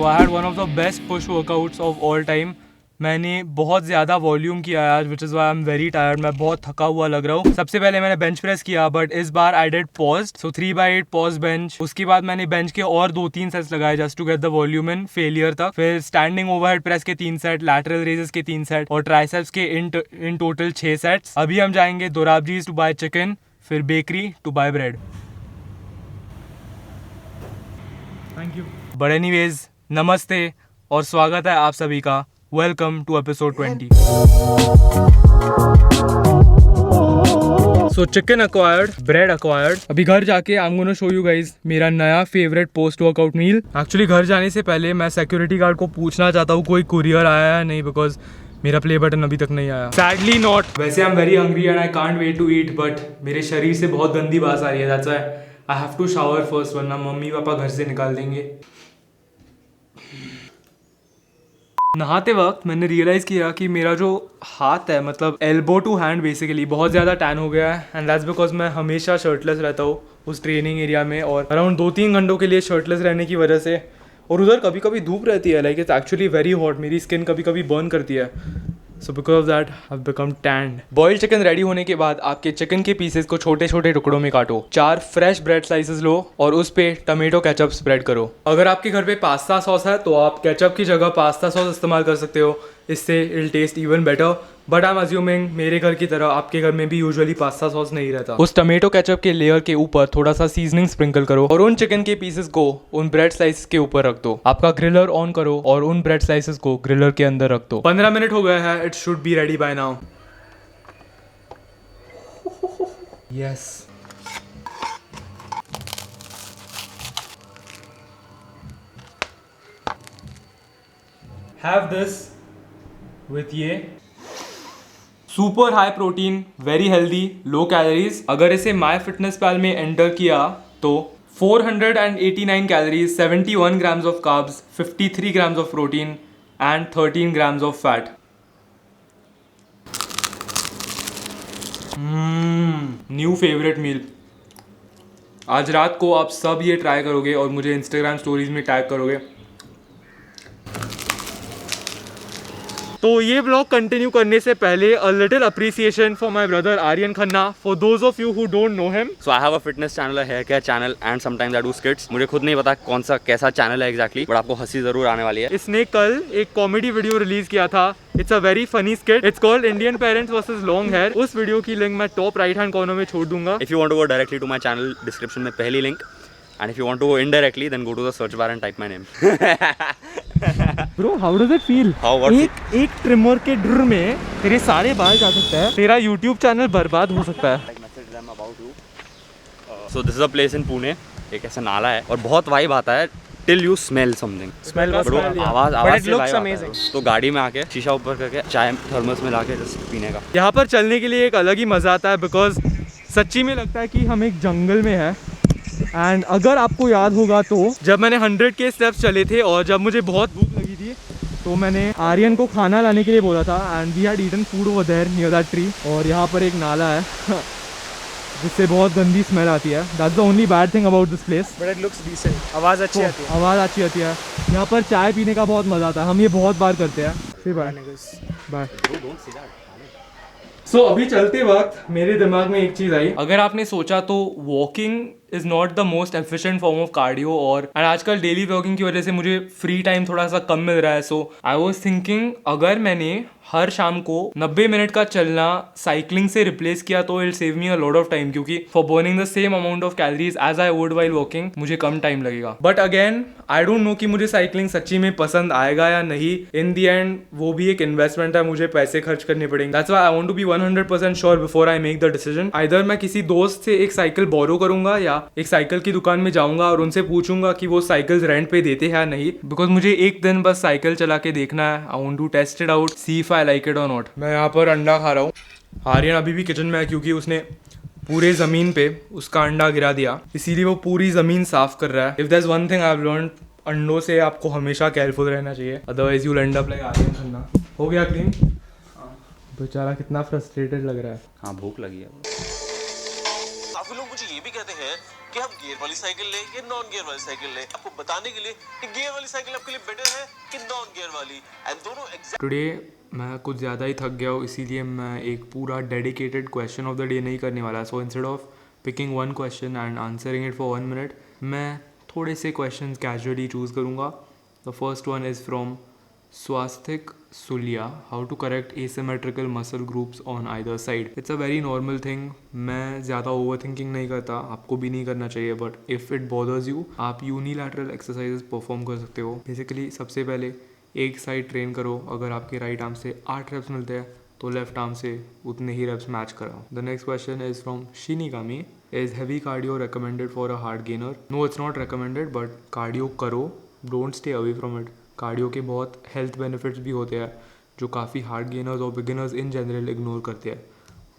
So I had one of the best push workouts of all time. मैंने बहुत ज़्यादा volume किया आज, which is why I am very tired. मैं बहुत थका हुआ लग रहा हूँ. सबसे पहले मैंने बेंच प्रेस किया, बट इस बार I did pause. So 3x8 pause bench. उसके बाद मैंने बेंच के और 2-3 सेट्स लगाए just to get the volume in failure तक. फिर स्टैंडिंग ओवरहेड प्रेस के 3 सेट, लैटरल रेजेस के 3 सेट और ट्राइसेप्स के इन टोटल 6 सेट्स. अभी हम जाएंगे दोराबजीज टू बाय चिकन, फिर bakery to buy bread. Thank you. But anyways, नमस्ते और स्वागत है आप सभी का. Welcome to episode 20. So chicken acquired, bread acquired. अभी घर जाके I'm gonna show you guys मेरा नया favorite post workout meal. Actually घर जाने से पहले मैं security guard को पूछना चाहता हूँ कोई courier आया है नहीं, because मेरा play button अभी तक नहीं आया. Sadly not. वैसे I'm very hungry and I can't wait to eat, but मेरे शरीर से बहुत गंदी बास आ रही है. That's why I have to shower first, वरना मम्मी पापा घर से निकाल देंगे. नहाते वक्त मैंने रियलाइज़ किया कि मेरा जो हाथ है, मतलब एल्बो टू हैंड बेसिकली, बहुत ज़्यादा टैन हो गया है. एंड दैट्स बिकॉज मैं हमेशा शर्टलेस रहता हूँ उस ट्रेनिंग एरिया में, और अराउंड 2-3 घंटों के लिए शर्टलेस रहने की वजह से. और उधर कभी कभी धूप रहती है, like it's actually very hot. मेरी स्किन कभी कभी बर्न करती है. So because of that I have become stand. Boiled chicken ready होने के बाद आपके चिकन के पीसेस को छोटे छोटे टुकड़ों में काटो. 4 फ्रेश ब्रेड स्लाइसेस लो और उस पे टमेटो केचप स्प्रेड करो. अगर आपके घर पे पास्ता सॉस है तो आप केचप की जगह पास्ता सॉस इस्तेमाल कर सकते हो. इससे it taste even better. But I am assuming मेरे घर की तरह आपके घर में भी यूजुअली पास्ता सॉस नहीं रहता. उस टमेटो केचप के लेयर के ऊपर थोड़ा सा सीजनिंग स्प्रिंकल करो और उन चिकन के पीसेस को उन ब्रेड स्लाइसेस के ऊपर रख दो. आपका ग्रिलर ऑन करो और उन ब्रेड स्लाइसेस को ग्रिलर के अंदर रख दो. 15 मिनट हो गए हैं. It should be ready by now. Yes. Have this with ये super high protein, very healthy, low calories. अगर इसे माई फिटनेस पैल में एंटर किया तो 489 calories, 71 grams of carbs, 53 grams of protein and 13 grams of fat. New favourite meal. आज रात को आप सब ये ट्राई करोगे और मुझे इंस्टाग्राम स्टोरीज में टैग करोगे. तो ये ब्लॉग कंटिन्यू करने से पहले a little appreciation for my brother Aryan Khanna, for those of you who don't know him. So I have a fitness channel, a hair care channel and sometimes I do skits. मुझे खुद नहीं पता कौन सा कैसा चैनल है एग्जैक्टली, बट आपको हंसी जरूर आने वाली है. इसने कल एक कॉमेडी वीडियो रिलीज किया था. It's a very funny skit. It's called Indian parents versus long hair. उस वीडियो की लिंक मैं टॉप राइट हैंड कॉर्नर में छोड़ दूंगा. If you want to go directly to my channel, description में पहली link. And if you want to go indirectly, then go to the search bar and type my name. Bro, how does it feel? एक trimmer के ड्र में तेरे सारे बाल जा सकता है. तेरा YouTube चैनल बर्बाद हो सकता है. So this is a place in Pune. एक ऐसा नाला है और बहुत वाइब आता है till you smell something. Smell Bro, आवाज But it से looks vibe आता amazing. है. तो गाड़ी में आके शीशा ऊपर करके चाय थर्मस में लाके जस्ट पीने का. यहाँ पर चलने के लिए एक अलग ही मजा आता है, बिकॉज सच्ची में लगता है कि हम एक जंगल में है. एंड अगर आपको याद होगा तो जब मैंने 100 के स्टेप्स चले थे और जब मुझे बहुत भूख लगी थी तो मैंने आर्यन को खाना लाने के लिए बोला था. And we had eaten food over there near that tree. और यहाँ पर एक नाला है जिससे बहुत गंदी स्मेल आती है. That's the only bad thing about this place. But it looks decent. आवाज़ अच्छी आती है. आवाज़ अच्छी आती है. यहाँ पर चाय पीने का बहुत मज़ा आता है. हम ये बहुत बार करते हैं. फिर बाय बाय. सो अभी चलते वक्त मेरे दिमाग में एक चीज़ आई. अगर आपने सोचा तो walking is not the most efficient form of cardio, और आजकल डेली वॉकिंग की वजह से मुझे फ्री टाइम थोड़ा सा कम मिल रहा है. सो आई वॉज थिंकिंग अगर मैंने हर शाम को 90 मिनट का चलना साइकिलिंग से रिप्लेस किया तो it save me a lot of time, क्योंकि for burning the same amount of calories as I would while walking मुझे कम टाइम लगेगा. But again I don't know कि मुझे साइकिलिंग सच्ची में पसंद आएगा या नहीं. इन दी एंड वो भी एक इन्वेस्टमेंट है, मुझे पैसे खर्च करने पड़ेंगे. That's why I want to be 100% sure before I make the decision. Either मैं किसी दोस्त से एक साइकिल बोरो करूंगा या एक साइकिल की दुकान में जाऊंगा और उनसे पूछूंगा कि वो साइकिल्स रेंट पे देते हैं या नहीं, बिकॉज मुझे एक दिन बस साइकिल चला के देखना है. I want to test it out, see if I like it or not. मैं यहाँ पर अंडा खा रहा हूँ. आर्यन अभी भी किचन में है क्योंकि उसने पूरे ज़मीन पे उसका अंडा गिरा दिया, इसीलिए वो पूरी ज़मीन साफ कर रहा है. If that's one thing I have learned, अंडों से आपको हमेशा केयरफुल रहना चाहिए, otherwise you will end up like Aryan Khanna. हो गया क्लीन. बेचारा कितना फ्रस्ट्रेटेड लग रहा है. हाँ भूख लगी है. काफी लोग मुझे ये भी कहते हैं कि हम गियर वाली साइकिल लें या नॉन गियर वाली साइकिल लें, आपको बताने के लिए कि गियर वाली साइकिल आपके लिए बेटर है कि नॉन गियर वाली, एंड दोनों टुडे मैं कुछ ज़्यादा ही थक गया हूँ, इसीलिए मैं एक पूरा dedicated question of the day नहीं करने वाला. So instead of picking one question and answering it for 1 minute, मैं थोड़े से क्वेश्चन कैजुअली चूज़ करूँगा. The first one is from Swastik Sulia. How to correct asymmetrical muscle groups on either side. It's a very normal thing. मैं ज़्यादा over thinking नहीं करता, आपको भी नहीं करना चाहिए, but if it bothers you आप यूनिलैटरल एक्सरसाइजेस परफॉर्म कर सकते हो. बेसिकली सबसे पहले एक साइड ट्रेन करो. अगर आपके राइट आर्म से 8 रेप्स मिलते हैं तो लेफ्ट आर्म से उतने ही रेप्स मैच कराओ. The next question is from Shinigami. Is heavy cardio recommended for a hard gainer. No, it's not recommended, but cardio करो, don't stay away from it. Cardio के बहुत हेल्थ बेनिफिट्स भी होते हैं जो काफ़ी हार्ट गेनर्स और बिगिनर्स इन जनरल इग्नोर करते हैं.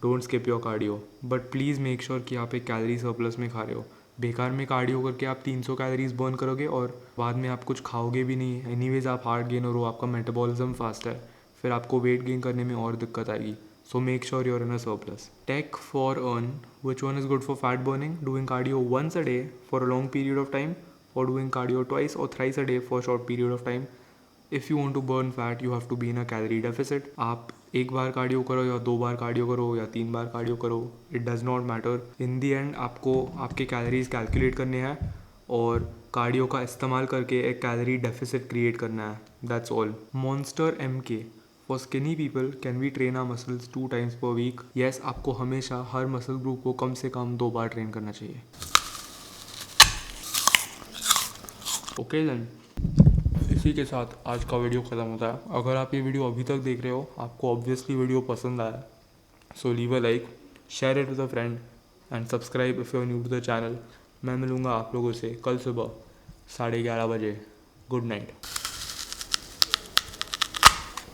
Don't skip your cardio, but please make sure कि आप एक कैलोरी सरप्लस में खा रहे हो. बेकार में कार्डियो करके आप 300 कैलोरीज बर्न करोगे और बाद में आप कुछ खाओगे भी नहीं. एनीवेज आप हार्ट गेनर हो, आपका मेटाबॉलिज्म फास्ट है, फिर आपको वेट गेन करने में और दिक्कत आएगी. So make sure you're in a surplus. Take for earn. Which one is good for fat burning. Doing cardio once a day for a long period of time or doing cardio twice or thrice a day for a short period of time. If you want to burn fat, you have to be in a calorie deficit. आप एक बार cardio करो या 2 बार cardio करो या 3 बार cardio करो, it does not matter. In the and आपको आपके calories calculate करने हैं और कार्डियो का इस्तेमाल करके एक कैलोरी डेफिसिट क्रिएट करना है. That's all. Monster MK. For skinny people can we train our muscles 2 times per week. Yes, आपको हमेशा हर मसल ग्रुप को कम से कम 2 बार ट्रेन करना चाहिए. ओके देन, इसी के साथ आज का वीडियो ख़त्म होता है. अगर आप ये वीडियो अभी तक देख रहे हो, आपको ऑब्वियसली वीडियो पसंद आया, so leave a like, share it with a friend and subscribe if you are new to the channel. मैं मिलूँगा आप लोगों से कल सुबह 11:30 बजे. Good night.